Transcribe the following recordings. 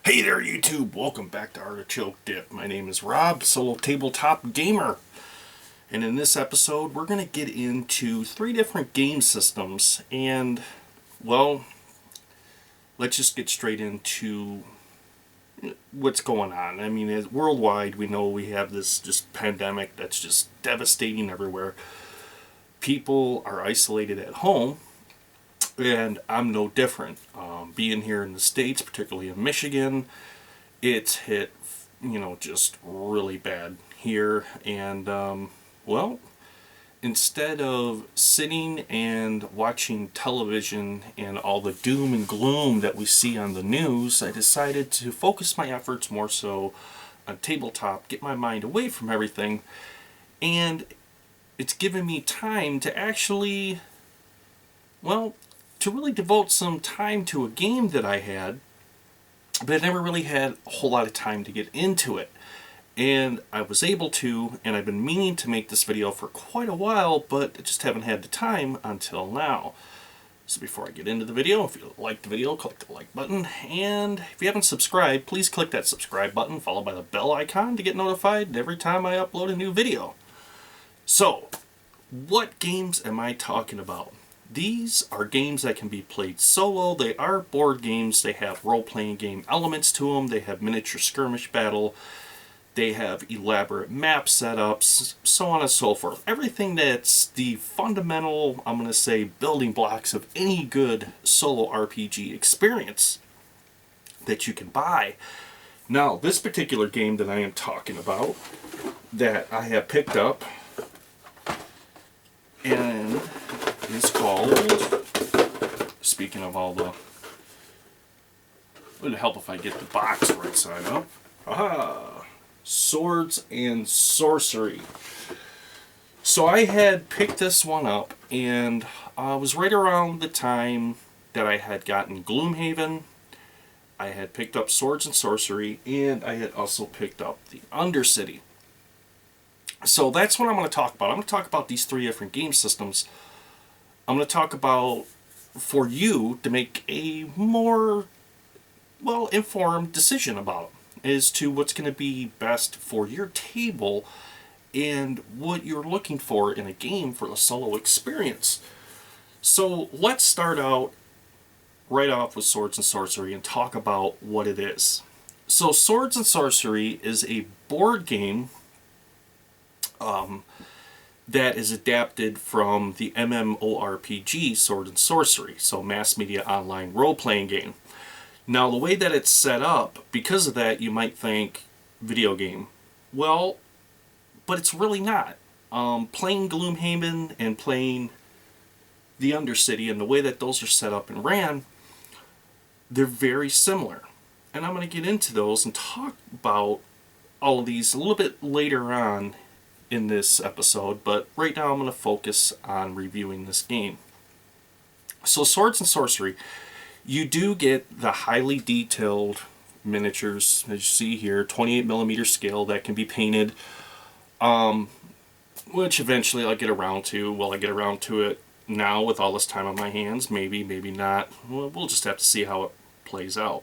Hey there YouTube, welcome back to Artichoke Dip. My name is Rob, solo tabletop gamer. And in this episode we're going to get into 3 different game systems and, well, let's just get straight into what's going on. I mean, worldwide we know we have this just pandemic that's just devastating everywhere. People are isolated at home and I'm no different. Being here in the States, particularly in Michigan, it's hit, just really bad here. And, well, instead of sitting and watching television and all the doom and gloom that we see on the news, I decided to focus my efforts more so on tabletop, get my mind away from everything, and it's given me time to actually, well, to really devote some time to a game that I had, but I never really had a whole lot of time to get into it. And I was able to, and I've been meaning to make this video for quite a while, but I just haven't had the time until now. So before I get into the video, if you like the video, click the like button, and if you haven't subscribed, please click that subscribe button followed by the bell icon to get notified every time I upload a new video. So, what games am I talking about? These are games that can be played solo. They are board games. They have role-playing game elements to them. They have miniature skirmish battle. They have elaborate map setups, so on and so forth. Everything that's the fundamental, I'm going to say, building blocks of any good solo RPG experience that you can buy. Now, this particular game that I am talking about, that I have picked up, and is called, speaking of all the, it would help if I get the box right side up. Aha! Swords and Sorcery. So I had picked this one up, and it was right around the time that I had gotten Gloomhaven. I had picked up Swords and Sorcery, and I had also picked up the Undercity. So that's what I'm going to talk about. I'm going to talk about these 3 different game systems. I'm going to talk about, for you to make a more, well, informed decision about them, as to what's going to be best for your table and what you're looking for in a game for the solo experience. So let's start out right off with Swords and Sorcery and talk about what it is. So Swords and Sorcery is a board game that is adapted from the MMORPG Sword and Sorcery, so mass media online role-playing game. Now, the way that it's set up, because of that, you might think video game. Well, but it's really not. Playing Gloomhaven and playing the Undercity and the way that those are set up and ran, they're very similar. And I'm going to get into those and talk about all of these a little bit later on in this episode, but right now I'm going to focus on reviewing this game. So Swords and Sorcery, you do get the highly detailed miniatures, as you see here, 28mm scale that can be painted, which eventually I'll get around to. Will I get around to it now with all this time on my hands? Maybe, maybe not. Well, we'll just have to see how it plays out.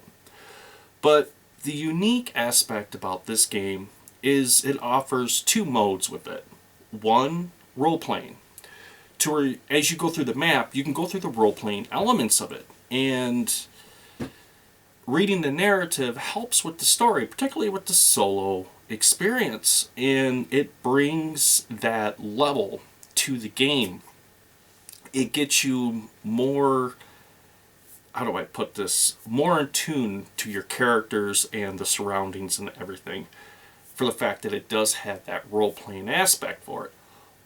But the unique aspect about this game is it offers 2 modes with it. One, role-playing. To where, as you go through the map, you can go through the role-playing elements of it. And reading the narrative helps with the story, particularly with the solo experience. And it brings that level to the game. It gets you more, how do I put this, more in tune to your characters and the surroundings and everything, for the fact that it does have that role-playing aspect for it.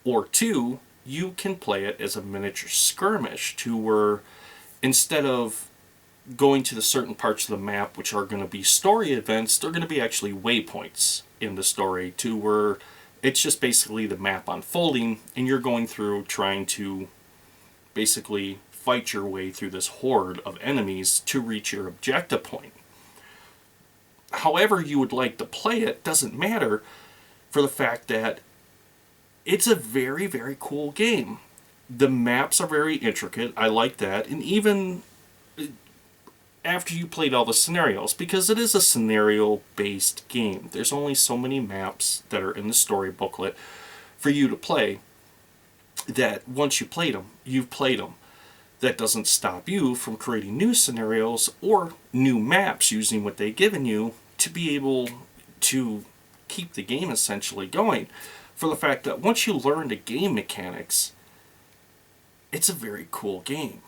Or 2, you can play it as a miniature skirmish, to where instead of going to the certain parts of the map which are going to be story events, they're going to be actually waypoints in the story, to where it's just basically the map unfolding and you're going through trying to basically fight your way through this horde of enemies to reach your objective point. However you would like to play it doesn't matter, for the fact that it's a very, very cool game. The maps are very intricate. I like that. And even after you played all the scenarios, because it is a scenario-based game. There's only so many maps that are in the story booklet for you to play, that once you played them, you've played them. That doesn't stop you from creating new scenarios or new maps using what they've given you to be able to keep the game essentially going. For the fact that once you learn the game mechanics, it's a very cool game.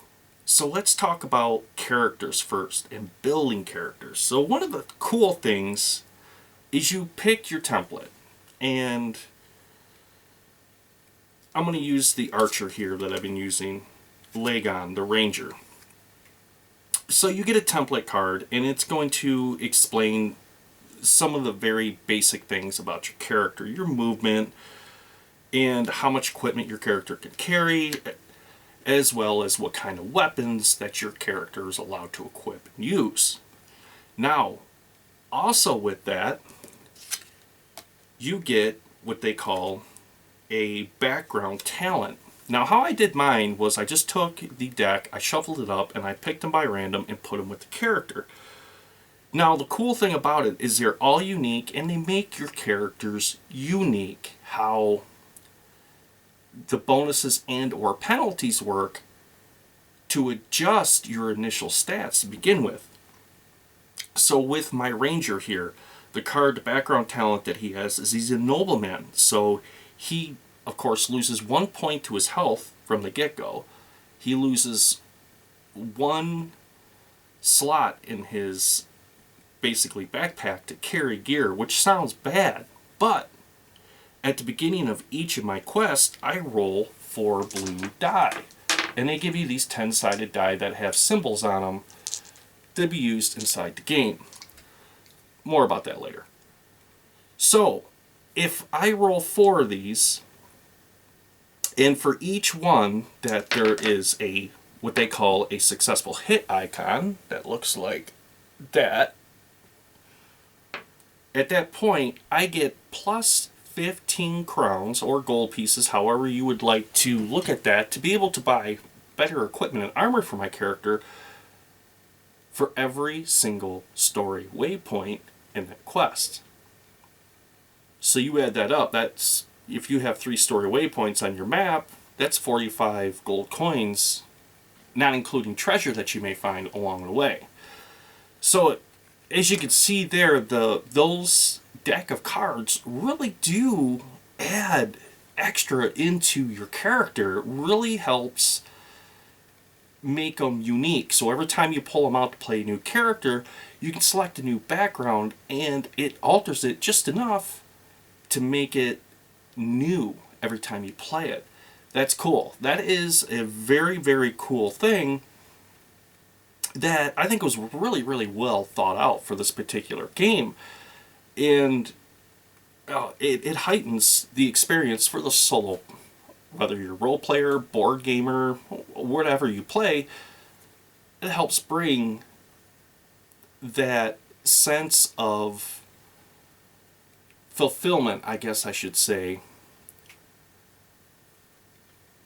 So let's talk about characters first and building characters. So one of the cool things is you pick your template, and I'm going to use the archer here that I've been using, Lagon, the ranger. So you get a template card, and it's going to explain some of the very basic things about your character, your movement, and how much equipment your character can carry, as well as what kind of weapons that your character is allowed to equip and use. Now, also with that, you get what they call a background talent. Now, how I did mine was I just took the deck, I shuffled it up, and I picked them by random and put them with the character. Now, the cool thing about it is they're all unique, and they make your characters unique. How the bonuses and or penalties work to adjust your initial stats to begin with. So with my ranger here, the card, the background talent that he has is he's a nobleman. So he, of course, loses 1 point to his health from the get-go. He loses 1 slot in his basically backpack to carry gear, which sounds bad, but at the beginning of each of my quests, I roll 4 blue die. And they give you these 10-sided die that have symbols on them to be used inside the game. More about that later. So, if I roll 4 of these, and for each one that there is a what they call a successful hit icon that looks like that, at that point I get plus 15 crowns or gold pieces, however you would like to look at that, to be able to buy better equipment and armor for my character for every single story waypoint in that quest. So you add that up, that's, if you have 3 story waypoints on your map, that's 45 gold coins, not including treasure that you may find along the way. So as you can see there, those deck of cards really do add extra into your character. It really helps make them unique. So every time you pull them out to play a new character, you can select a new background, and it alters it just enough to make it new every time you play it. That's cool. That is a very, very cool thing that I think was really, really well thought out for this particular game. And it heightens the experience for the solo, whether you're a role player, board gamer, whatever you play. It helps bring that sense of fulfillment, I guess I should say,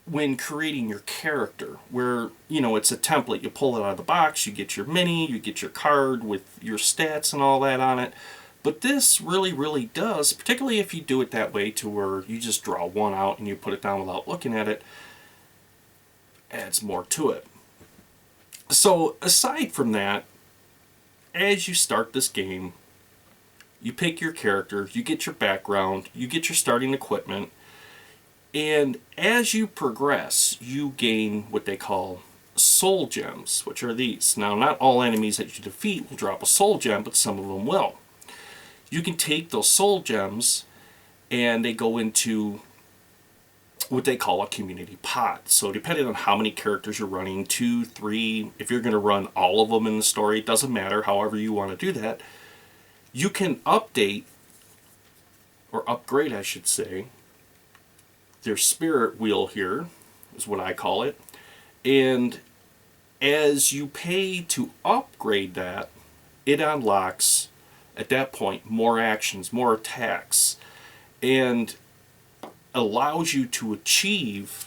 when creating your character, where, you know, it's a template. You pull it out of the box, you get your mini, you get your card with your stats and all that on it. But this really, really does, particularly if you do it that way to where you just draw one out and you put it down without looking at it, adds more to it. So aside from that, as you start this game, you pick your character, you get your background, you get your starting equipment, and as you progress, you gain what they call soul gems, which are these. Now, not all enemies that you defeat will drop a soul gem, but some of them will. You can take those soul gems and they go into what they call a community pot. So depending on how many characters you're running, 2, 3, if you're going to run all of them in the story, it doesn't matter, however you want to do that, you can update, or upgrade I should say, their spirit wheel here, is what I call it. And as you pay to upgrade that, it unlocks, at that point, more actions, more attacks, and allows you to achieve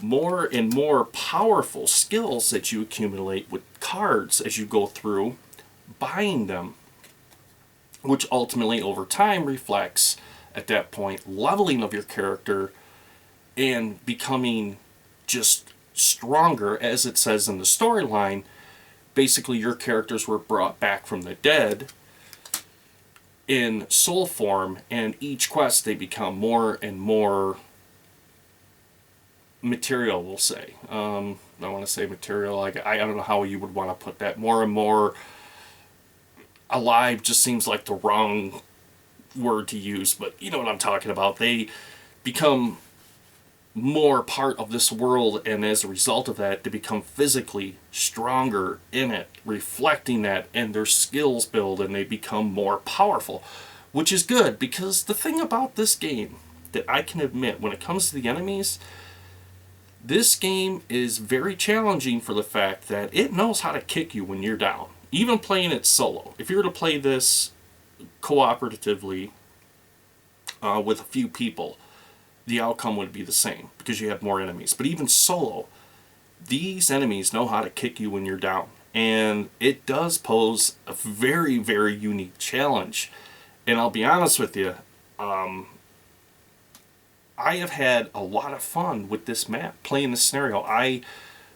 more and more powerful skills that you accumulate with cards as you go through buying them, which ultimately over time reflects at that point leveling of your character and becoming just stronger. As it says in the storyline, basically your characters were brought back from the dead in soul form, and each quest they become more and more material, we'll say. I want to say material, like I don't know how you would want to put that. More and more alive just seems like the wrong word to use, but you know what I'm talking about. They become more part of this world, and as a result of that, they become physically stronger in it, reflecting that, and their skills build and they become more powerful, which is good. Because the thing about this game that I can admit, when it comes to the enemies, this game is very challenging for the fact that it knows how to kick you when you're down. Even playing it solo. If you were to play this cooperatively with a few people, the outcome would be the same because you have more enemies. But even solo, these enemies know how to kick you when you're down. And it does pose a very, very unique challenge. And I'll be honest with you, I have had a lot of fun with this map, playing this scenario. I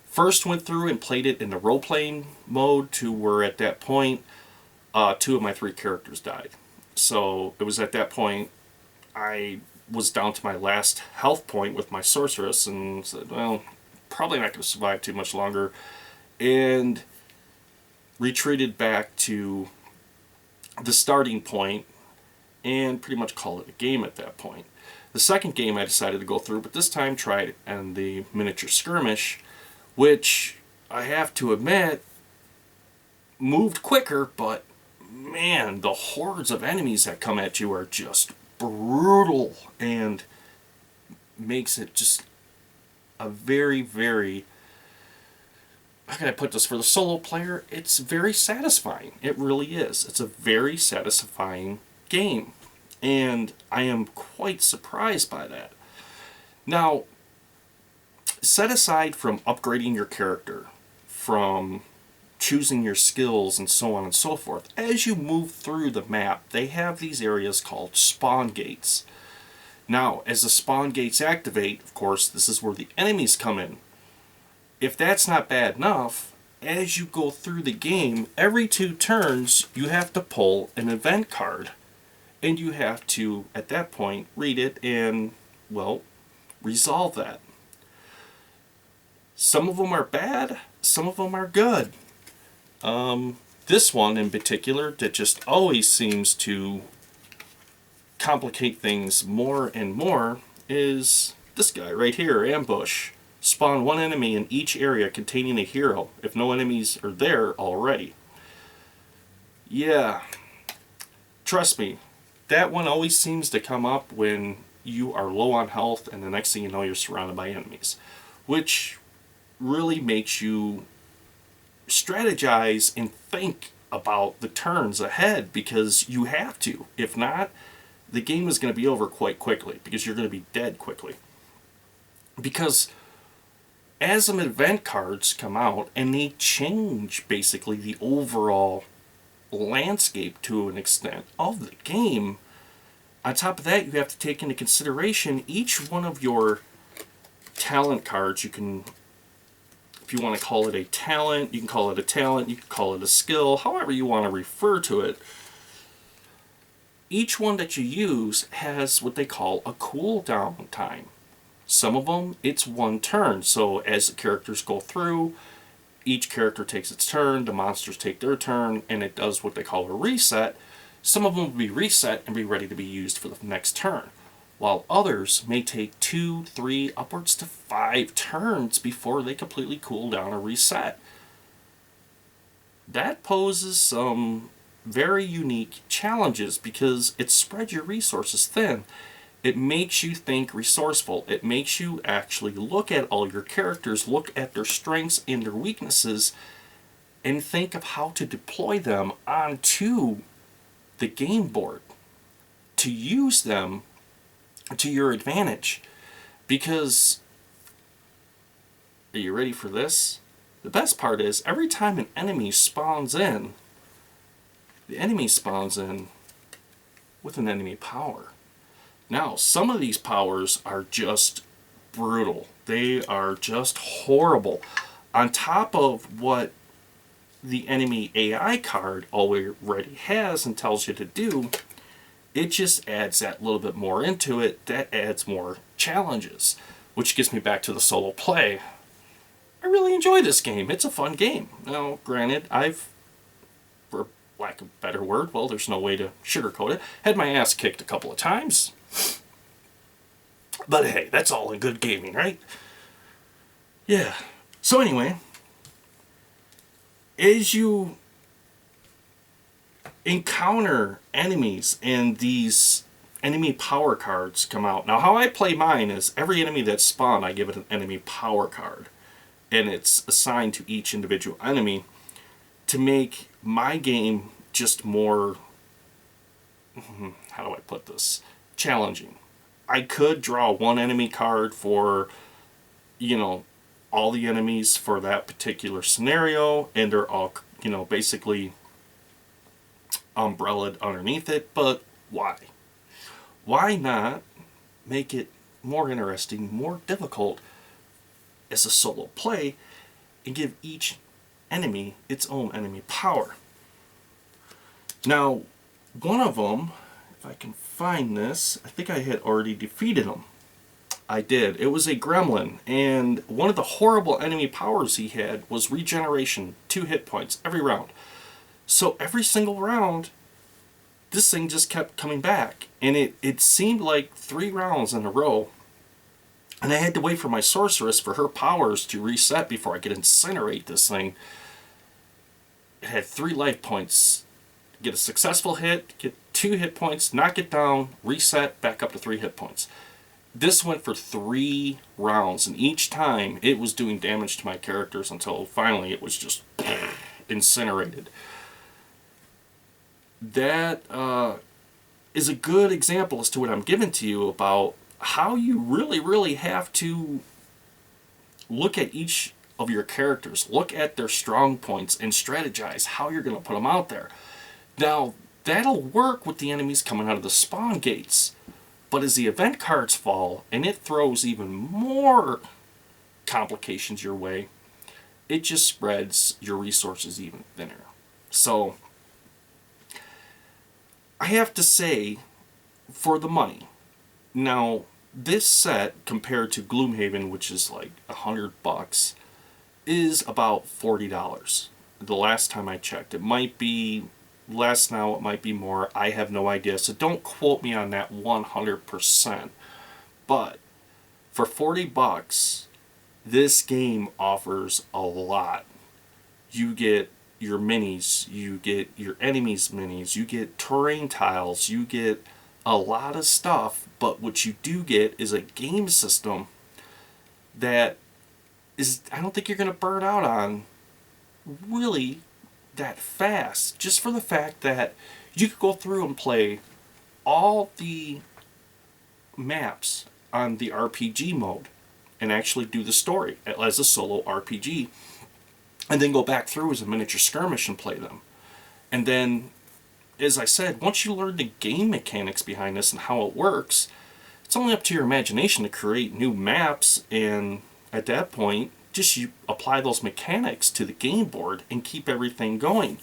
first went through and played it in the role-playing mode to where at that point, 2 of my 3 characters died. So it was at that point I was down to my last health point with my sorceress and said, well, probably not going to survive too much longer, and retreated back to the starting point and pretty much called it a game at that point. The second game I decided to go through, but this time tried and the miniature skirmish, which I have to admit moved quicker, but man, the hordes of enemies that come at you are just brutal and makes it just a very, very, how can I put this, for the solo player, it's very satisfying. It really is. It's a very satisfying game, and I am quite surprised by that. Now, set aside from upgrading your character, from choosing your skills and so on and so forth, as you move through the map, they have these areas called spawn gates. Now, as the spawn gates activate, of course, this is where the enemies come in. If that's not bad enough, as you go through the game, every 2 turns, you have to pull an event card. And you have to, at that point, read it and, well, resolve that. Some of them are bad, some of them are good. This one in particular that just always seems to complicate things more and more is this guy right here, Ambush. Spawn 1 enemy in each area containing a hero if no enemies are there already. Yeah, trust me, that one always seems to come up when you are low on health and the next thing you know you're surrounded by enemies, which really makes you strategize and think about the turns ahead, because you have to. If not, the game is going to be over quite quickly because you're going to be dead quickly. Because as some event cards come out and they change basically the overall landscape to an extent of the game, on top of that you have to take into consideration each one of your talent cards. You can, if you want to call it a talent, you can call it a talent, you can call it a skill, however you want to refer to it. Each one that you use has what they call a cooldown time. Some of them, it's 1 turn. So as the characters go through, each character takes its turn, the monsters take their turn, and it does what they call a reset. Some of them will be reset and be ready to be used for the next turn, while others may take 2, 3, upwards to 5 turns before they completely cool down or reset. That poses some very unique challenges because it spreads your resources thin. It makes you think resourceful. It makes you actually look at all your characters, look at their strengths and their weaknesses, and think of how to deploy them onto the game board to use them to your advantage. Because Are you ready for this? The best part is, every time an enemy spawns in, the enemy spawns in with an enemy power. Now, some of these powers are just brutal. They are just horrible. On top of what the enemy AI card already has and tells you to do, it just adds that little bit more into it. That adds more challenges, which gets me back to the solo play. I really enjoy this game. It's a fun game. Now, granted, I've, for lack of a better word, well, there's no way to sugarcoat it, had my ass kicked a couple of times. But hey, that's all in good gaming, right? Yeah. So anyway, as you encounter enemies and these enemy power cards come out. Now, how I play mine is every enemy that's spawned, I give it an enemy power card. And it's assigned to each individual enemy to make my game just more, how do I put this, challenging. I could draw one enemy card for, you know, all the enemies for that particular scenario, and they're all, you know, basically umbrellaed underneath it, but why? Why not make it more interesting, more difficult as a solo play, and give each enemy its own enemy power? Now, one of them, if I can find this, I think I had already defeated him. I did. It was a gremlin, and one of the horrible enemy powers he had was regeneration, 2 hit points every round. So every single round, this thing just kept coming back, and it seemed like 3 rounds in a row. And I had to wait for my sorceress for her powers to reset before I could incinerate this thing. It had 3 life points. Get a successful hit, get 2 hit points, knock it down, reset, back up to 3 hit points. This went for 3 rounds, and each time it was doing damage to my characters until finally it was just incinerated. That is a good example as to what I'm giving to you about how you really have to look at each of your characters, look at their strong points, and strategize how you're going to put them out there. Now, that'll work with the enemies coming out of the spawn gates, but as the event cards fall, and it throws even more complications your way, it just spreads your resources even thinner. So, I have to say, for the money, now, this set, compared to Gloomhaven, which is like $100, is about $40. The last time I checked. It might be less now, it might be more. I have no idea, so don't quote me on that 100%. But for $40, this game offers a lot. You get your minis, you get your enemies' minis, you get terrain tiles, you get a lot of stuff, but what you do get is a game system that is, I don't think you're going to burn out on really that fast, just for the fact that you could go through and play all the maps on the RPG mode and actually do the story as a solo RPG, and then go back through as a miniature skirmish and play them. And then, as I said, once you learn the game mechanics behind this and how it works, it's only up to your imagination to create new maps, and at that point, just you apply those mechanics to the game board and keep everything going.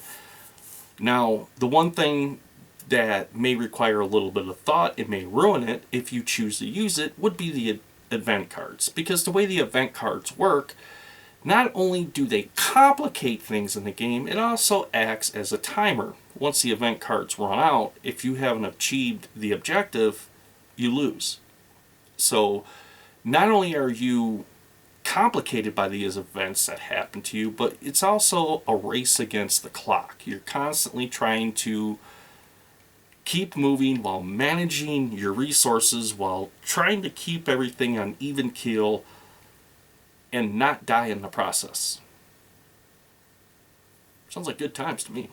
Now, the one thing that may require a little bit of thought, it may ruin it if you choose to use it, would be the event cards. Because the way the event cards work, not only do they complicate things in the game, it also acts as a timer. Once the event cards run out, if you haven't achieved the objective, you lose. So, not only are you complicated by these events that happen to you, but it's also a race against the clock. You're constantly trying to keep moving while managing your resources, while trying to keep everything on even keel and not die in the process. Sounds like good times to me.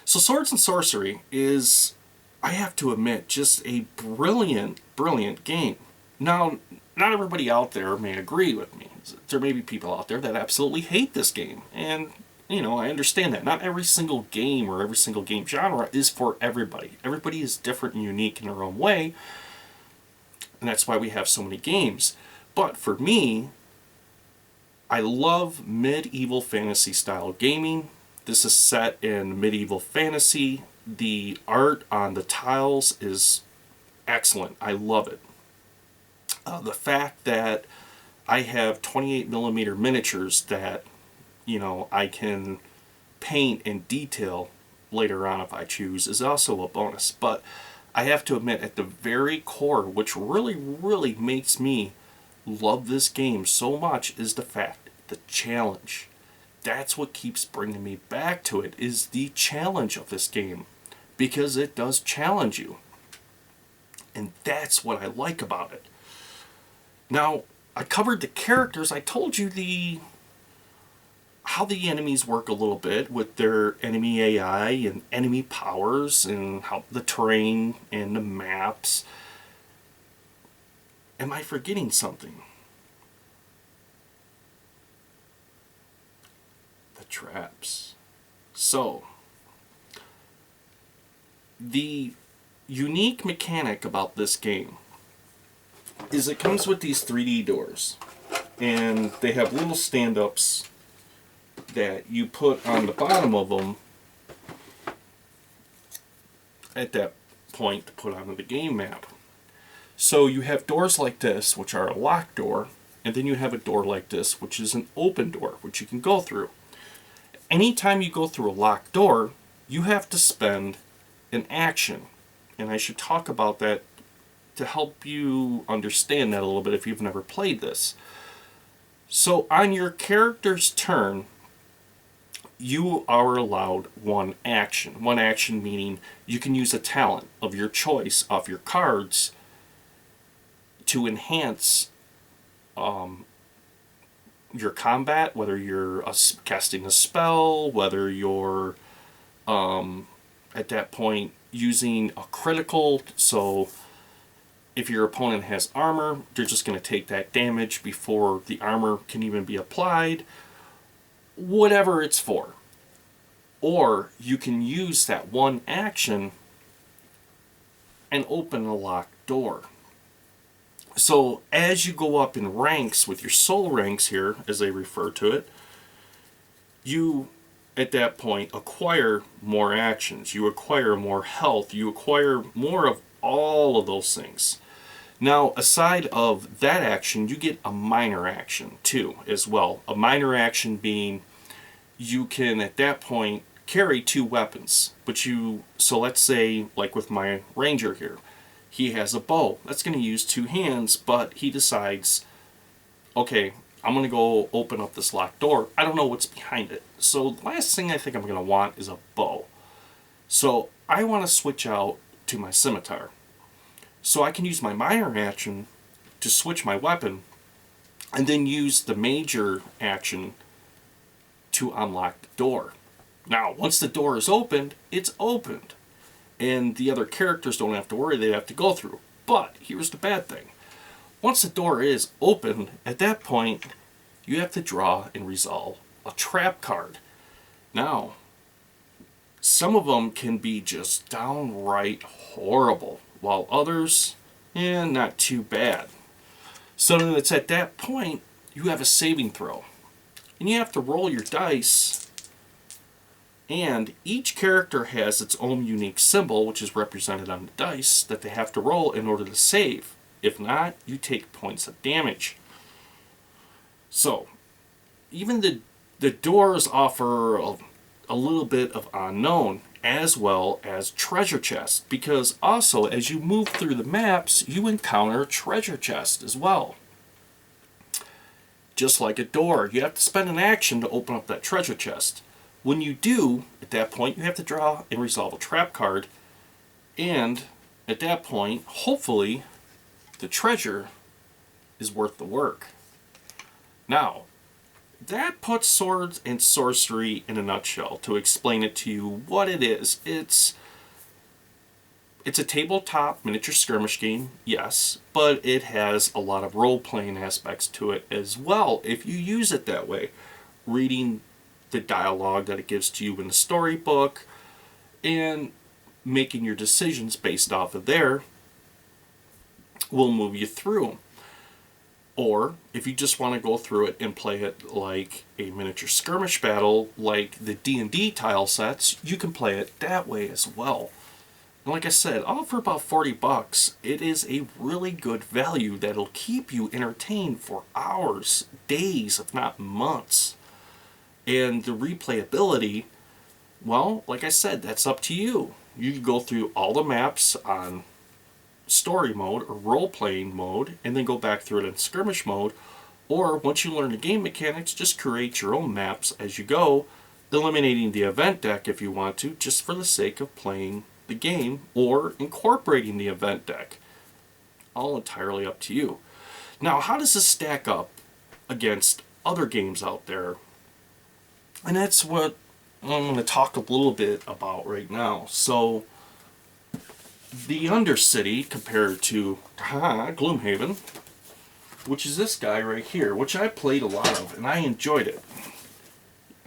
So Swords and Sorcery is, I have to admit, just a brilliant game. Now, not everybody out there may agree with me. There may be people out there that absolutely hate this game. And, you know, I understand that. Not every single game or every single game genre is for everybody. Everybody is different and unique in their own way. And that's why we have so many games. But for me, I love medieval fantasy style gaming. This is set in medieval fantasy. The art on the tiles is excellent. I love it. The fact that I have 28mm miniatures that, you know, I can paint and detail later on if I choose is also a bonus. But I have to admit, at the very core, which really makes me love this game so much, is the fact, the challenge. That's what keeps bringing me back to it, is the challenge of this game. Because it does challenge you. And that's what I like about it. Now, I covered the characters. I told you how the enemies work a little bit with their enemy AI and enemy powers and how the terrain and the maps. Am I forgetting something? The traps. So, the unique mechanic about this game is it comes with these 3D doors, and they have little stand-ups that you put on the bottom of them at that point to put onto the game map. So you have doors like this, which are a locked door, and then you have a door like this, which is an open door, which you can go through. Anytime you go through a locked door, you have to spend an action, and I should talk about that to help you understand that a little bit if you've never played this. So on your character's turn, you are allowed one action. One action meaning you can use a talent of your choice off your cards to enhance your combat, whether you're casting a spell, whether you're at that point using a critical. So if your opponent has armor, they're just going to take that damage before the armor can even be applied. Whatever it's for. Or you can use that one action and open a locked door. So as you go up in ranks with your soul ranks here, as they refer to it, you at that point acquire more actions. You acquire more health. You acquire more of all of those things. Now, aside of that action, you get a minor action too, as well. A minor action being you can, at that point, carry 2 weapons. So let's say, like with my ranger here, he has a bow. That's going to use 2 hands, but he decides, okay, I'm going to go open up this locked door. I don't know what's behind it. So the last thing I think I'm going to want is a bow. So I want to switch out to my scimitar. So I can use my minor action to switch my weapon and then use the major action to unlock the door. Now, once the door is opened, it's opened. And the other characters don't have to worry, they have to go through. But here's the bad thing. Once the door is opened, at that point, you have to draw and resolve a trap card. Now, some of them can be just downright horrible, while others, not too bad. So then it's at that point, you have a saving throw. And you have to roll your dice, and each character has its own unique symbol, which is represented on the dice, that they have to roll in order to save. If not, you take points of damage. So, even the doors offer a little bit of unknown, as well as treasure chests, because also as you move through the maps, you encounter treasure chests as well. Just like a door, you have to spend an action to open up that treasure chest. When you do, at that point, you have to draw and resolve a trap card, and at that point, hopefully, the treasure is worth the work. Now, that puts Swords and Sorcery in a nutshell. To explain it to you what it is, it's It's a tabletop miniature skirmish game, yes, but it has a lot of role-playing aspects to it as well if you use it that way. Reading the dialogue that it gives to you in the storybook and making your decisions based off of there will move you through. Or if you just want to go through it and play it like a miniature skirmish battle, like the D&D tile sets, you can play it that way as well. And like I said, all for about $40, it is a really good value that'll keep you entertained for hours, days, if not months. And the replayability, well, like I said, that's up to you. You can go through all the maps on story mode or role-playing mode and then go back through it in skirmish mode, or once you learn the game mechanics, just create your own maps as you go, eliminating the event deck if you want to, just for the sake of playing the game, or incorporating the event deck. All entirely up to you. Now, how does this stack up against other games out there? And that's what I'm going to talk a little bit about right now. So the Undercity compared to Gloomhaven, which is this guy right here, which I played a lot of and I enjoyed it.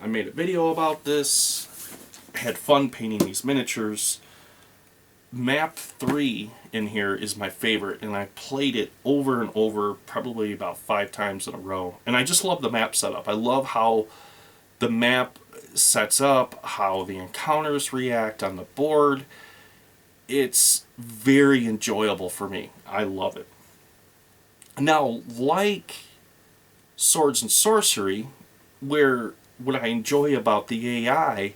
I made a video about this, had fun painting these miniatures. Map 3 in here is my favorite, and I played it over and over, probably about 5 times in a row. And I just love the map setup. I love how the map sets up, how the encounters react on the board. It's very enjoyable for me. I love it. Now, like Swords and Sorcery, where what I enjoy about the AI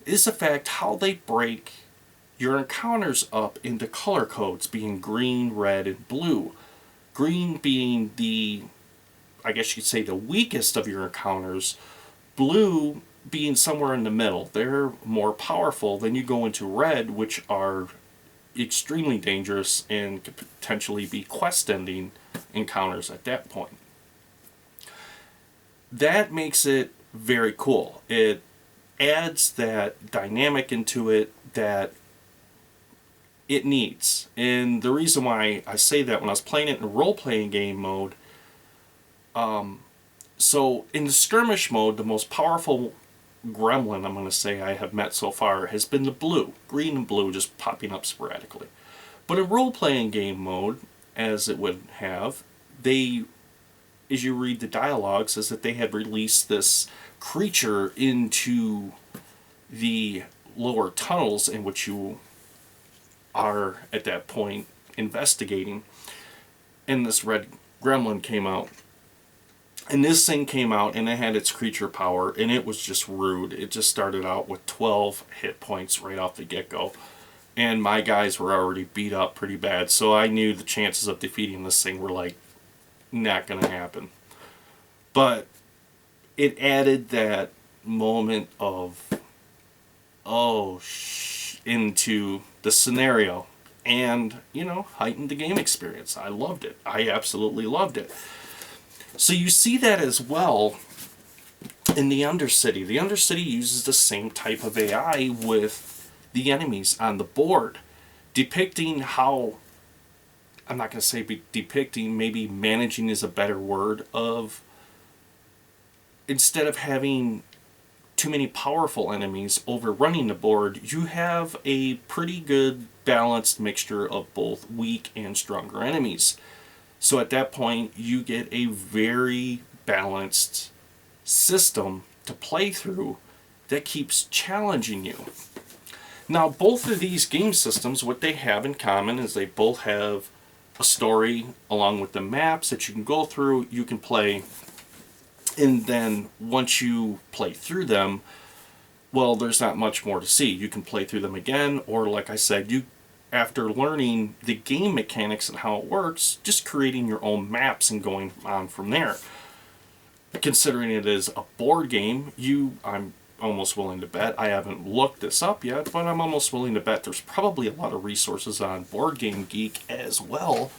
is the fact how they break your encounters up into color codes, being green, red, and blue. Green being the, I guess you could say, the weakest of your encounters. Blue being somewhere in the middle. They're more powerful. Then you go into red, which are extremely dangerous and could potentially be quest-ending encounters at that point. That makes it very cool. It adds that dynamic into it that it needs. And the reason why I say that, when I was playing it in role-playing game mode, so in the skirmish mode, the most powerful gremlin, I'm going to say, I have met so far has been the blue. Green and blue just popping up sporadically. But in role-playing game mode, as it would have, they, as you read the dialogue, says that they had released this creature into the lower tunnels in which you are at that point investigating, and this red gremlin came out. And this thing came out and it had its creature power, and it was just rude. It just started out with 12 hit points right off the get-go. And my guys were already beat up pretty bad, so I knew the chances of defeating this thing were like not going to happen. But it added that moment of, into the scenario, and, you know, heightened the game experience. I loved it. I absolutely loved it. So you see that as well in the Undercity. The Undercity uses the same type of AI with the enemies on the board, depicting how, I'm not going to say depicting, maybe managing is a better word, of instead of having too many powerful enemies overrunning the board, you have a pretty good balanced mixture of both weak and stronger enemies. So at that point, you get a very balanced system to play through that keeps challenging you. Now, both of these game systems, what they have in common is they both have a story along with the maps that you can go through, you can play, and then once you play through them, well, there's not much more to see. You can play through them again, or like I said, you, after learning the game mechanics and how it works, just creating your own maps and going on from there. Considering it is a board game, I'm almost willing to bet, I haven't looked this up yet, but I'm almost willing to bet there's probably a lot of resources on Board Game Geek as well,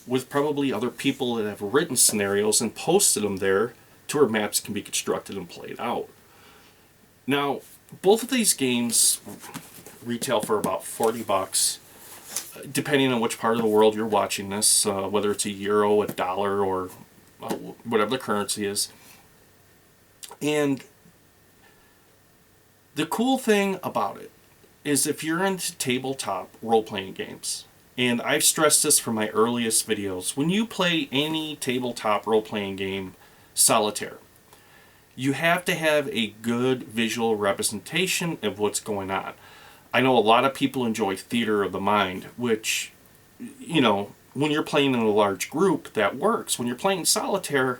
with probably other people that have written scenarios and posted them there to where maps can be constructed and played out. Now, both of these games retail for about $40. depending on which part of the world you're watching this, whether it's a euro, a dollar, or whatever the currency is. And the cool thing about it is if you're into tabletop role-playing games, and I've stressed this from my earliest videos, when you play any tabletop role-playing game, solitaire, you have to have a good visual representation of what's going on. I know a lot of people enjoy theater of the mind, which, you know, when you're playing in a large group, that works. When you're playing solitaire,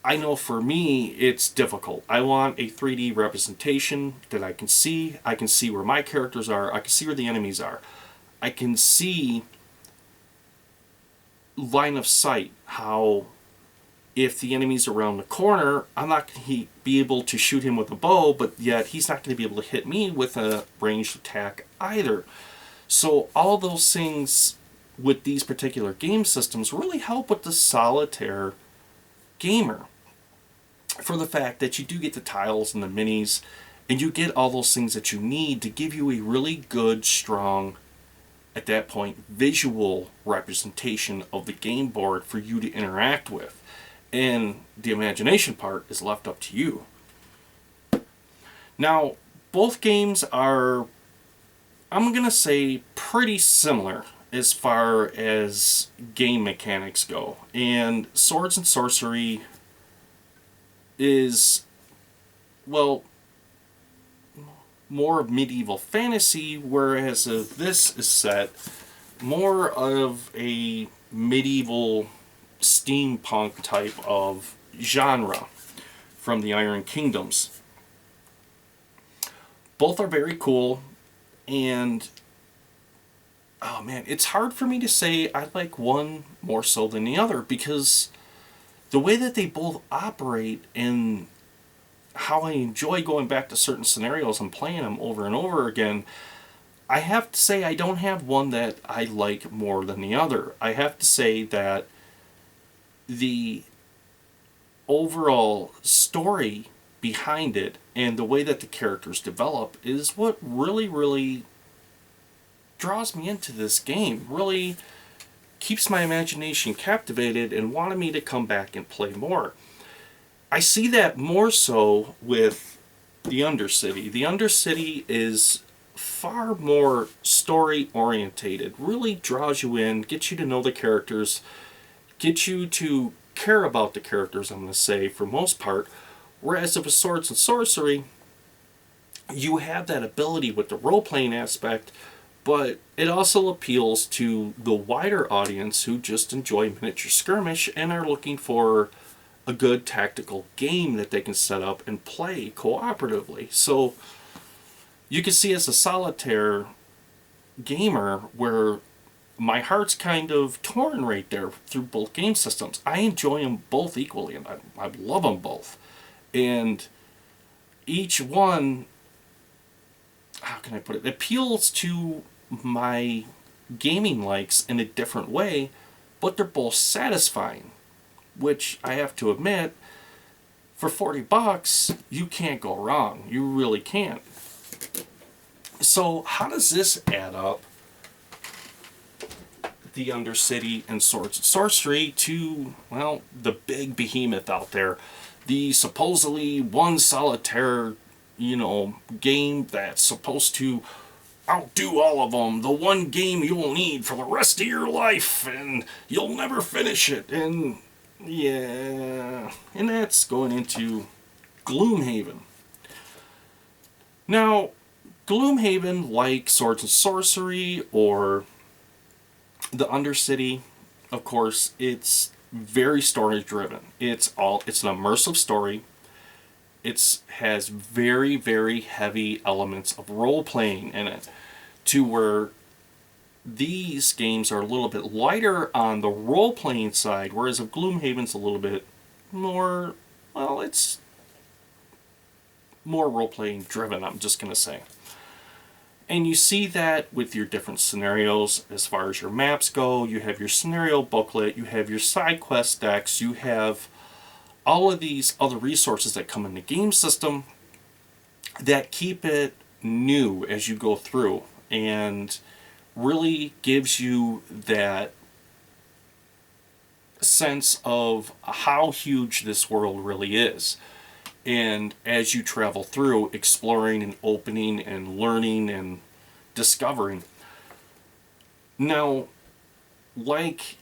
I know for me, it's difficult. I want a 3D representation that I can see. I can see where my characters are. I can see where the enemies are. I can see line of sight, how if the enemy's around the corner, I'm not going to be able to shoot him with a bow, but yet he's not going to be able to hit me with a ranged attack either. So all those things with these particular game systems really help with the solitaire gamer, for the fact that you do get the tiles and the minis, and you get all those things that you need to give you a really good, strong, at that point, visual representation of the game board for you to interact with. And the imagination part is left up to you. Now, both games are, I'm going to say, pretty similar as far as game mechanics go. And Swords and Sorcery is, well, more of medieval fantasy, whereas this is set more of a medieval steampunk type of genre from the Iron Kingdoms. Both are very cool, and oh man, it's hard for me to say I like one more so than the other, because the way that they both operate and how I enjoy going back to certain scenarios and playing them over and over again, I have to say I don't have one that I like more than the other. I have to say that the overall story behind it and the way that the characters develop is what really draws me into this game, really keeps my imagination captivated and wanted me to come back and play more. I see that more so with the Undercity. The Undercity is far more story orientated, really draws you in, gets you to know the characters, gets you to care about the characters, I'm going to say, for most part. Whereas with Swords and Sorcery, you have that ability with the role-playing aspect, but it also appeals to the wider audience who just enjoy miniature skirmish and are looking for a good tactical game that they can set up and play cooperatively. So you can see as a solitaire gamer where my heart's kind of torn right there through both game systems. I enjoy them both equally, and I love them both. And each one, how can I put it, appeals to my gaming likes in a different way, but they're both satisfying, which I have to admit, for $40, you can't go wrong. You really can't. So how does this add up, the Undercity and Swords and Sorcery, to, well, the big behemoth out there, the supposedly one solitaire, game that's supposed to outdo all of them, the one game you'll need for the rest of your life and you'll never finish it, and yeah, and that's going into Gloomhaven. Now, Gloomhaven, like Swords and Sorcery or the Undercity, of course, it's very story driven. It's an immersive story. It has very heavy elements of role playing in it, to where these games are a little bit lighter on the role playing side, whereas of Gloomhaven's a little bit more, well, it's more role playing driven, I'm just gonna say. And you see that with your different scenarios as far as your maps go. You have your scenario booklet, you have your side quest decks, you have all of these other resources that come in the game system that keep it new as you go through. And really gives you that sense of how huge this world really is. And as you travel through, exploring and opening and learning and discovering. Now, like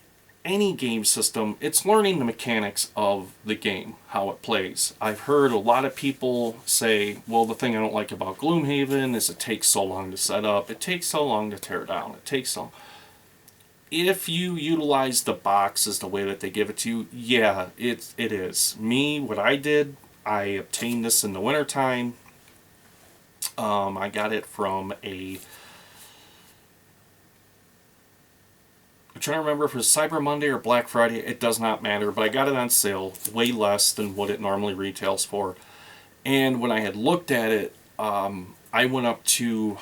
any game system, it's learning the mechanics of the game, how it plays. I've heard a lot of people say, well, the thing I don't like about Gloomhaven is it takes so long to set up, it takes so long to tear down, it takes so... If you utilize the boxes the way that they give it to you, yeah, it is. Me, what I did, I obtained this in the wintertime. I got it from a... I'm trying to remember if it was Cyber Monday or Black Friday. It does not matter, but I got it on sale, way less than what it normally retails for. And when I had looked at it, I went up to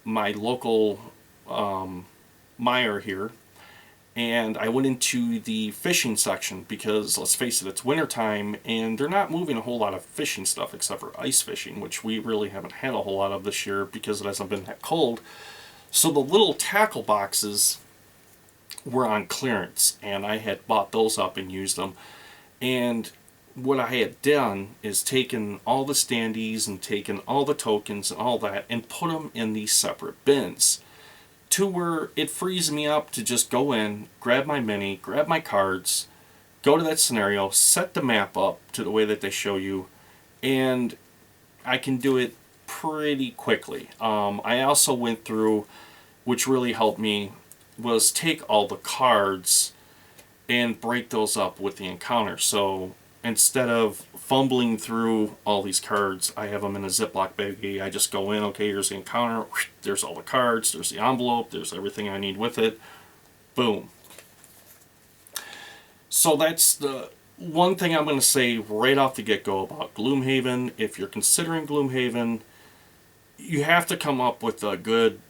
my local Meijer here, and I went into the fishing section because, let's face it, it's wintertime, and they're not moving a whole lot of fishing stuff except for ice fishing, which we really haven't had a whole lot of this year because it hasn't been that cold. So the little tackle boxes were on clearance, and I had bought those up and used them. And what I had done is taken all the standees and taken all the tokens and all that and put them in these separate bins, to where it frees me up to just go in, grab my mini, grab my cards, go to that scenario, set the map up to the way that they show you, and I can do it pretty quickly. I also went through, which really helped me, was take all the cards and break those up with the encounter. So instead of fumbling through all these cards, I have them in a Ziploc baggie. I just go in, okay, here's the encounter, there's all the cards, there's the envelope, there's everything I need with it. Boom. So that's the one thing I'm going to say right off the get-go about Gloomhaven. If you're considering Gloomhaven, you have to come up with a good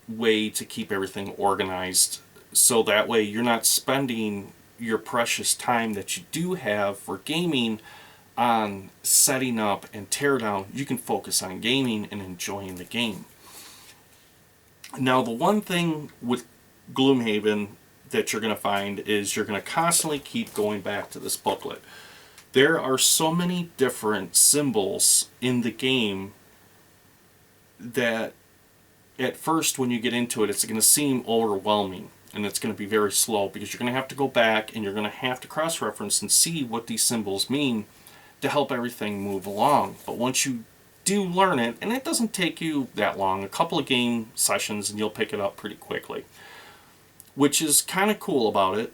way to keep everything organized, so that way you're not spending your precious time that you do have for gaming on setting up and tear down. You can focus on gaming and enjoying the game. Now, the one thing with Gloomhaven that you're going to find is you're going to constantly keep going back to this booklet. There are so many different symbols in the game that at first, when you get into it, it's going to seem overwhelming, and it's going to be very slow because you're going to have to go back and you're going to have to cross-reference and see what these symbols mean to help everything move along. But once you do learn it, and it doesn't take you that long, a couple of game sessions and you'll pick it up pretty quickly, which is kind of cool about it.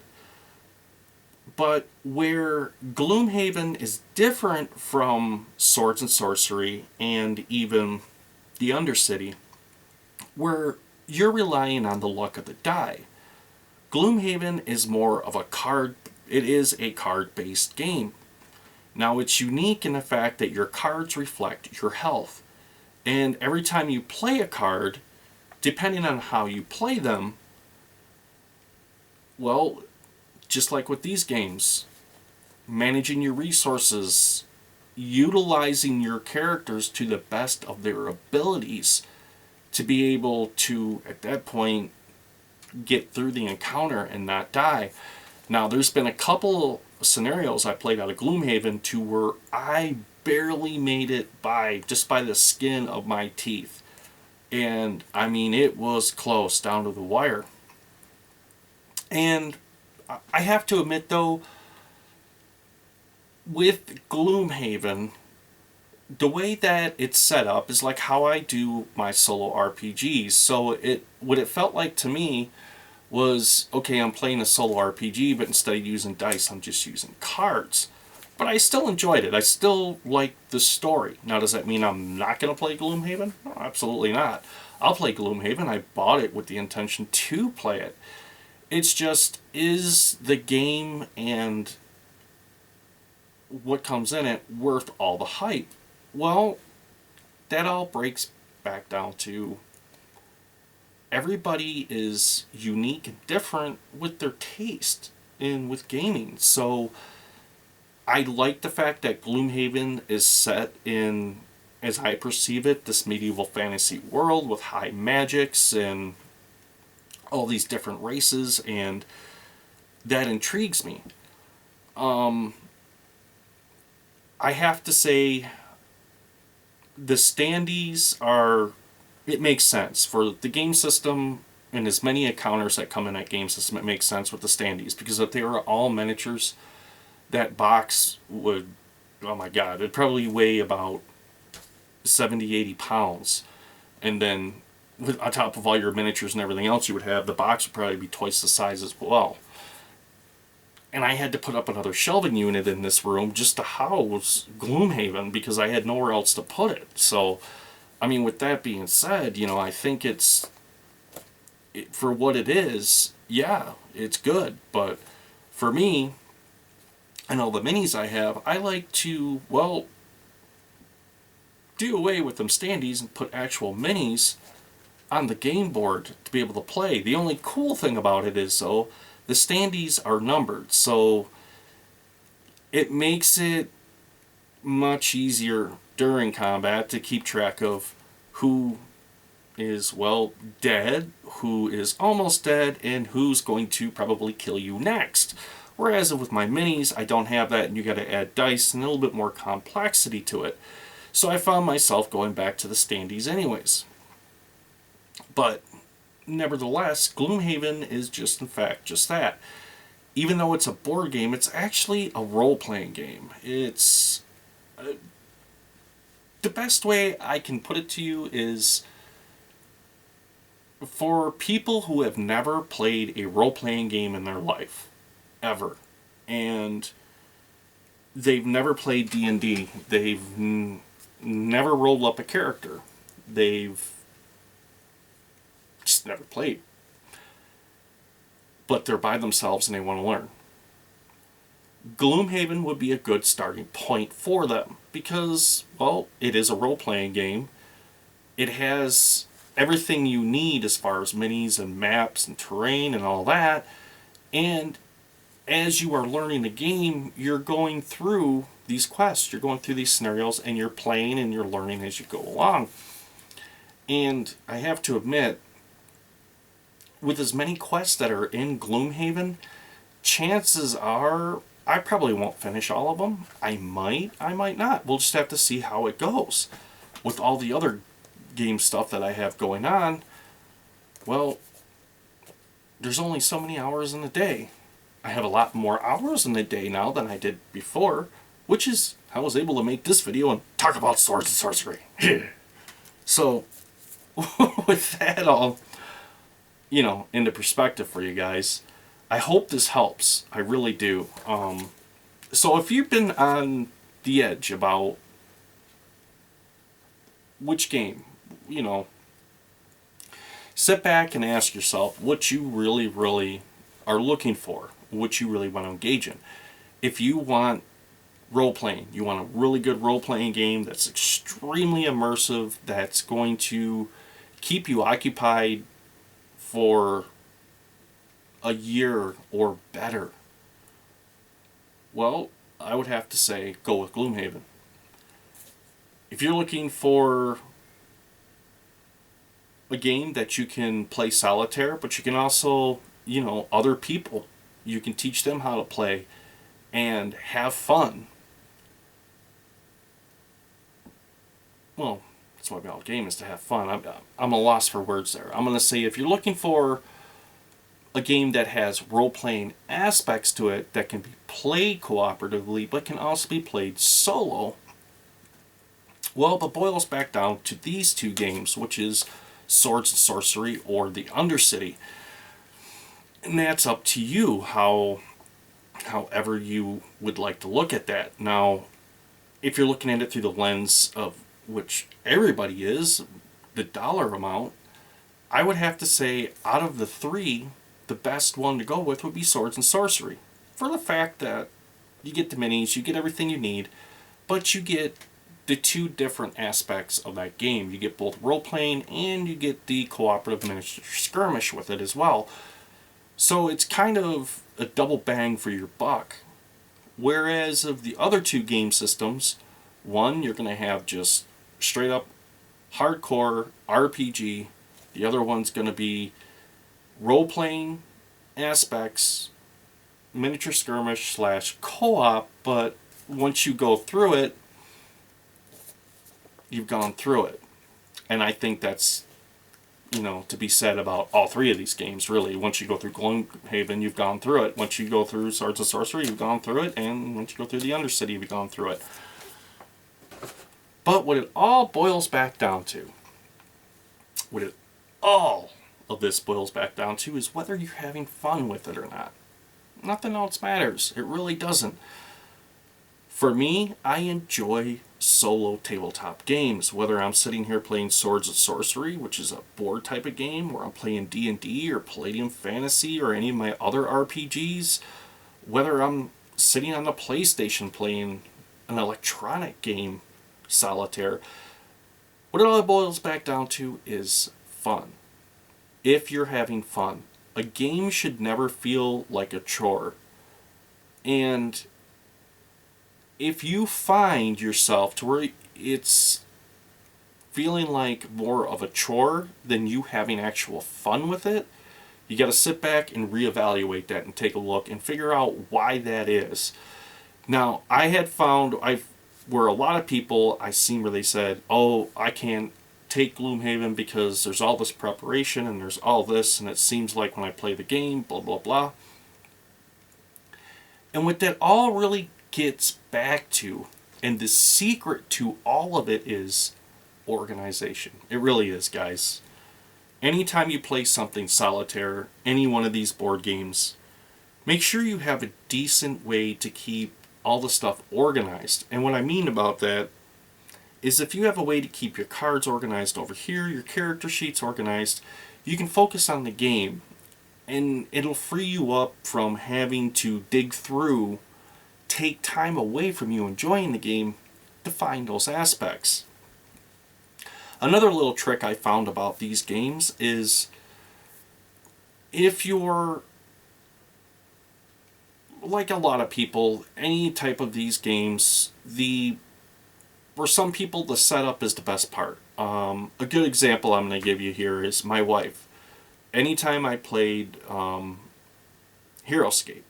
But where Gloomhaven is different from Swords and Sorcery and even the Undercity, where you're relying on the luck of the die. Gloomhaven is more of a card, it is a card-based game. Now, it's unique in the fact that your cards reflect your health. And every time you play a card, depending on how you play them, well, just like with these games, managing your resources, utilizing your characters to the best of their abilities, to be able to, at that point, get through the encounter and not die. Now, there's been a couple scenarios I played out of Gloomhaven to where I barely made it by, just by the skin of my teeth. And, I mean, it was close, down to the wire. And I have to admit, though, with Gloomhaven, the way that it's set up is like how I do my solo RPGs. So what it felt like to me was, okay, I'm playing a solo RPG, but instead of using dice, I'm just using cards. But I still enjoyed it. I still liked the story. Now, does that mean I'm not going to play Gloomhaven? No, absolutely not. I'll play Gloomhaven. I bought it with the intention to play it. It's just, is the game and what comes in it worth all the hype? Well, that all breaks back down to everybody is unique and different with their taste and with gaming. So I like the fact that Gloomhaven is set in, as I perceive it, this medieval fantasy world with high magics and all these different races, and that intrigues me. I have to say, the standees are, it makes sense for the game system, and as many encounters that come in that game system, it makes sense with the standees, because if they were all miniatures, that box would, oh my god, it'd probably weigh about 70, 80 pounds. And then on top of all your miniatures and everything else you would have, the box would probably be twice the size as well. And I had to put up another shelving unit in this room just to house Gloomhaven, because I had nowhere else to put it. So, I mean, with that being said, I think for what it is, yeah, it's good. But for me, and all the minis I have, I like to, well, do away with them standees and put actual minis on the game board to be able to play. The only cool thing about it is, though, the standees are numbered, so it makes it much easier during combat to keep track of who is, well, dead, who is almost dead, and who's going to probably kill you next. Whereas with my minis, I don't have that, and you got to add dice and a little bit more complexity to it. So I found myself going back to the standees anyways. But nevertheless, Gloomhaven is just, in fact, just that. Even though it's a board game, it's actually a role-playing game. It's the best way I can put it to you is, for people who have never played a role-playing game in their life, ever, and they've never played D&D, they've never rolled up a character, they've just never played, but they're by themselves and they want to learn, Gloomhaven would be a good starting point for them, because, well, it is a role-playing game. It has everything you need as far as minis and maps and terrain and all that, and as you are learning the game, you're going through these quests, you're going through these scenarios, and you're playing and you're learning as you go along. And I have to admit, with as many quests that are in Gloomhaven, chances are I probably won't finish all of them. I might not. We'll just have to see how it goes. With all the other game stuff that I have going on, well, there's only so many hours in a day. I have a lot more hours in a day now than I did before, which is how I was able to make this video and talk about swords and sorcery. So, with that all, into perspective for you guys, I hope this helps. I really do. So if you've been on the edge about which game, sit back and ask yourself what you really, really are looking for, what you really want to engage in. If you want role-playing, you want a really good role-playing game that's extremely immersive, that's going to keep you occupied for a year or better, well, I would have to say go with Gloomhaven. If you're looking for a game that you can play solitaire, but you can also, other people, you can teach them how to play and have fun. Well, that's why the game is, to have fun. I'm a loss for words there. I'm going to say, if you're looking for a game that has role-playing aspects to it that can be played cooperatively but can also be played solo, well, it boils back down to these two games, which is Swords and Sorcery or the Undercity. And that's up to you, however you would like to look at that. Now, if you're looking at it through the lens of which everybody is, the dollar amount, I would have to say, out of the three, the best one to go with would be Swords and Sorcery. For the fact that you get the minis, you get everything you need, but you get the two different aspects of that game. You get both role-playing and you get the cooperative miniature skirmish with it as well. So it's kind of a double bang for your buck. Whereas of the other two game systems, one, you're going to have just straight up hardcore RPG. The other one's going to be role-playing aspects, miniature skirmish slash co-op, but once you go through it, you've gone through it. And I think that's, to be said about all three of these games, really. Once you go through Gloomhaven, you've gone through it. Once you go through Swords of Sorcery, you've gone through it. And once you go through the Undercity, you've gone through it. But what it all boils back down to, what it all of this boils back down to, is whether you're having fun with it or not. Nothing else matters. It really doesn't. For me, I enjoy solo tabletop games, whether I'm sitting here playing Swords of Sorcery, which is a board type of game, or I'm playing D&D or Palladium Fantasy or any of my other RPGs, whether I'm sitting on the PlayStation playing an electronic game, Solitaire. What it all boils back down to is fun. If you're having fun, a game should never feel like a chore. And if you find yourself to where it's feeling like more of a chore than you having actual fun with it, you got to sit back and reevaluate that and take a look and figure out why that is. Now, I had found where a lot of people I seen where they said, "Oh, I can't take Gloomhaven because there's all this preparation and there's all this, and it seems like when I play the game, blah blah blah." And what that all really gets back to, and the secret to all of it, is organization. It really is, guys. Anytime you play something Solitaire, any one of these board games, make sure you have a decent way to keep all the stuff organized. And what I mean about that is if you have a way to keep your cards organized over here, your character sheets organized, you can focus on the game. And it'll free you up from having to dig through, take time away from you enjoying the game to find those aspects. Another little trick I found about these games is if you're like a lot of people, any type of these games, for some people the setup is the best part. A good example I'm going to give you here is my wife. Anytime I played HeroScape,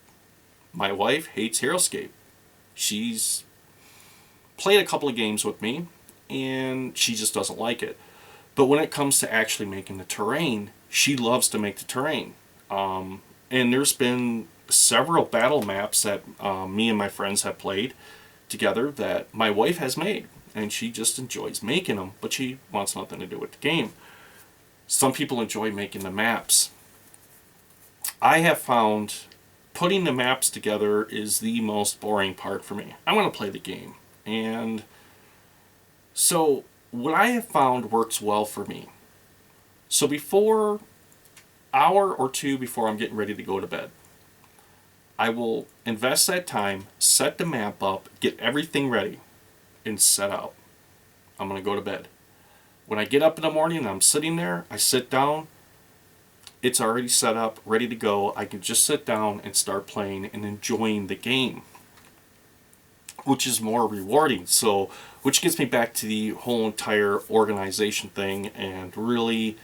my wife hates HeroScape. She's played a couple of games with me, and she just doesn't like it. But when it comes to actually making the terrain, she loves to make the terrain. And there's been several battle maps that me and my friends have played together that my wife has made, and she just enjoys making them, but she wants nothing to do with the game. Some people enjoy making the maps. I have found putting the maps together is the most boring part for me. I want to play the game. And so what I have found works well for me. So before, hour or two before I'm getting ready to go to bed, I will invest that time, set the map up, get everything ready, and set out. I'm going to go to bed. When I get up in the morning and I'm sitting there, I sit down, it's already set up, ready to go. I can just sit down and start playing and enjoying the game, which is more rewarding. So, which gets me back to the whole entire organization thing and really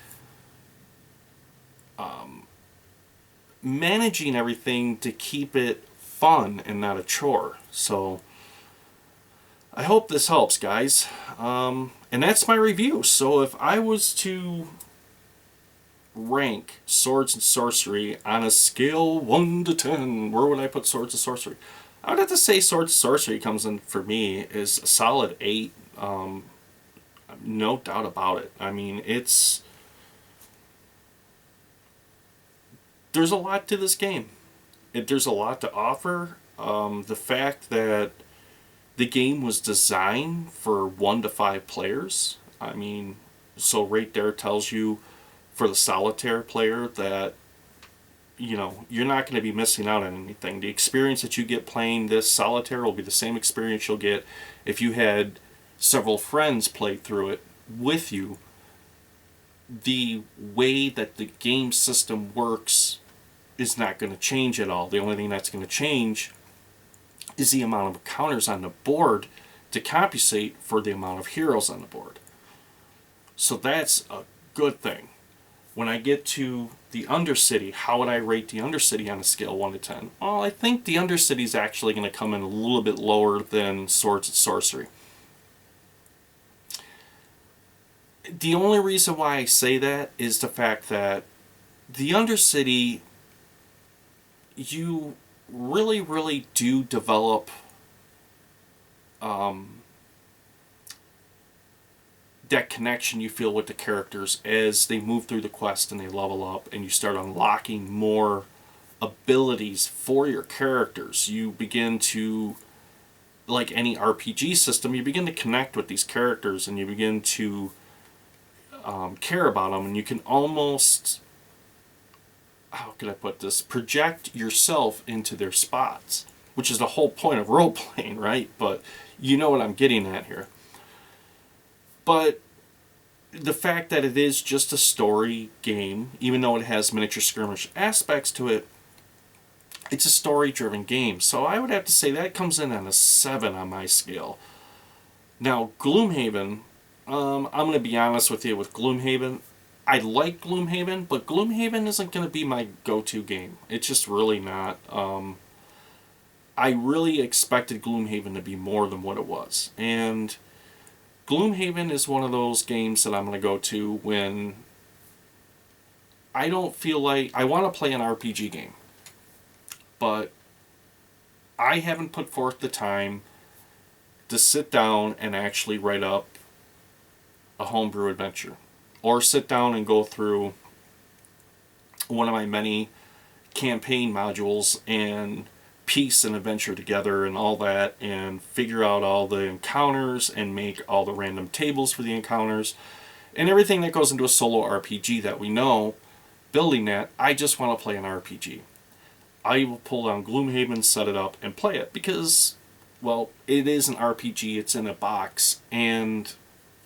managing everything to keep it fun and not a chore. So, I hope this helps, guys. And that's my review. So if I was to rank Swords and Sorcery on a scale 1 to 10, where would I put Swords and Sorcery? I would have to say Swords and Sorcery comes in for me is a solid 8. No doubt about it. I mean, there's a lot to this game. There's a lot to offer. The fact that the game was designed for 1 to 5 players. I mean, so right there tells you for the Solitaire player that, you're not going to be missing out on anything. The experience that you get playing this Solitaire will be the same experience you'll get if you had several friends play through it with you. The way that the game system works is not going to change at all. The only thing that's going to change is the amount of encounters on the board to compensate for the amount of heroes on the board. So that's a good thing. When I get to the Undercity, how would I rate the Undercity on a scale of 1 to 10? Well, I think the Undercity is actually going to come in a little bit lower than Swords and Sorcery. The only reason why I say that is the fact that the Undercity, you really, really do develop that connection you feel with the characters as they move through the quest and they level up and you start unlocking more abilities for your characters. You begin to, like any RPG system, you begin to connect with these characters and you begin to care about them, and you can almost, how can I put this, project yourself into their spots, which is the whole point of role playing, right? But you know what I'm getting at here. But the fact that it is just a story game, even though it has miniature skirmish aspects to it, it's a story-driven game. So I would have to say that comes in on a 7 on my scale. Now, Gloomhaven, I'm going to be honest with you with Gloomhaven. I like Gloomhaven, but Gloomhaven isn't going to be my go-to game. It's just really not. I really expected Gloomhaven to be more than what it was. And Gloomhaven is one of those games that I'm going to go to when I don't feel like I want to play an RPG game, but I haven't put forth the time to sit down and actually write up a homebrew adventure, or sit down and go through one of my many campaign modules and piece an adventure together and all that, and figure out all the encounters and make all the random tables for the encounters and everything that goes into a solo RPG that we know. Building that, I just want to play an RPG. I will pull down Gloomhaven, set it up, and play it because, well, it is an RPG, it's in a box, and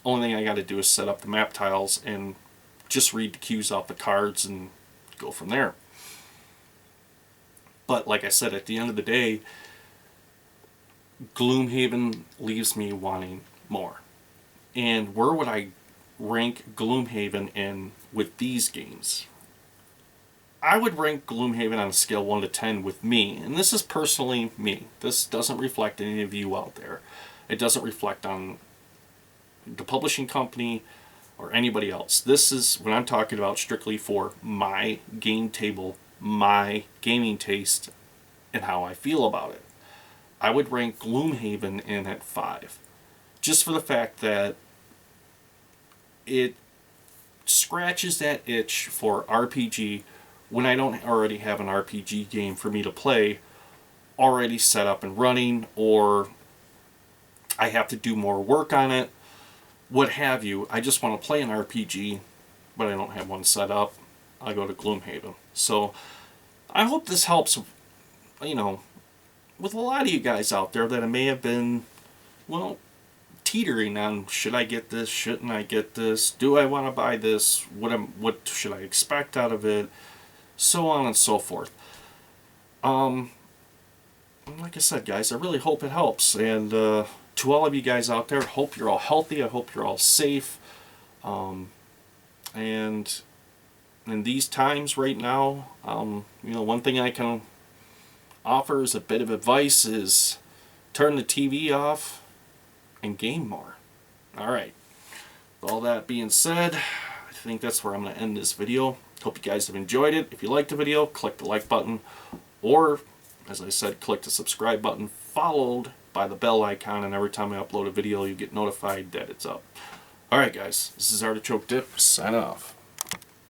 only thing I got to do is set up the map tiles and just read the cues off the cards and go from there. But like I said, at the end of the day, Gloomhaven leaves me wanting more. And where would I rank Gloomhaven in with these games? I would rank Gloomhaven on a scale 1 to 10 with me, and this is personally me. This doesn't reflect any of you out there. It doesn't reflect on the publishing company or anybody else. This is what I'm talking about strictly for my game table, my gaming taste, and how I feel about it. I would rank Gloomhaven in at 5. Just for the fact that it scratches that itch for RPG when I don't already have an RPG game for me to play already set up and running, or I have to do more work on it, what have you. I just want to play an RPG, but I don't have one set up. I go to Gloomhaven. So I hope this helps, you know, with a lot of you guys out there that may have been, well, teetering on, should I get this, shouldn't I get this, do I want to buy this, what should I expect out of it, so on and so forth. Like I said, guys, I really hope it helps. And to all of you guys out there, I hope you're all healthy. I hope you're all safe. And in these times right now, you know, one thing I can offer as a bit of advice is turn the TV off and game more. All right. With all that being said, I think that's where I'm going to end this video. Hope you guys have enjoyed it. If you liked the video, click the like button, or, as I said, click the subscribe button, followed by the bell icon, and every time I upload a video, you get notified that it's up. Alright guys, this is Artichoke Dip, signing off.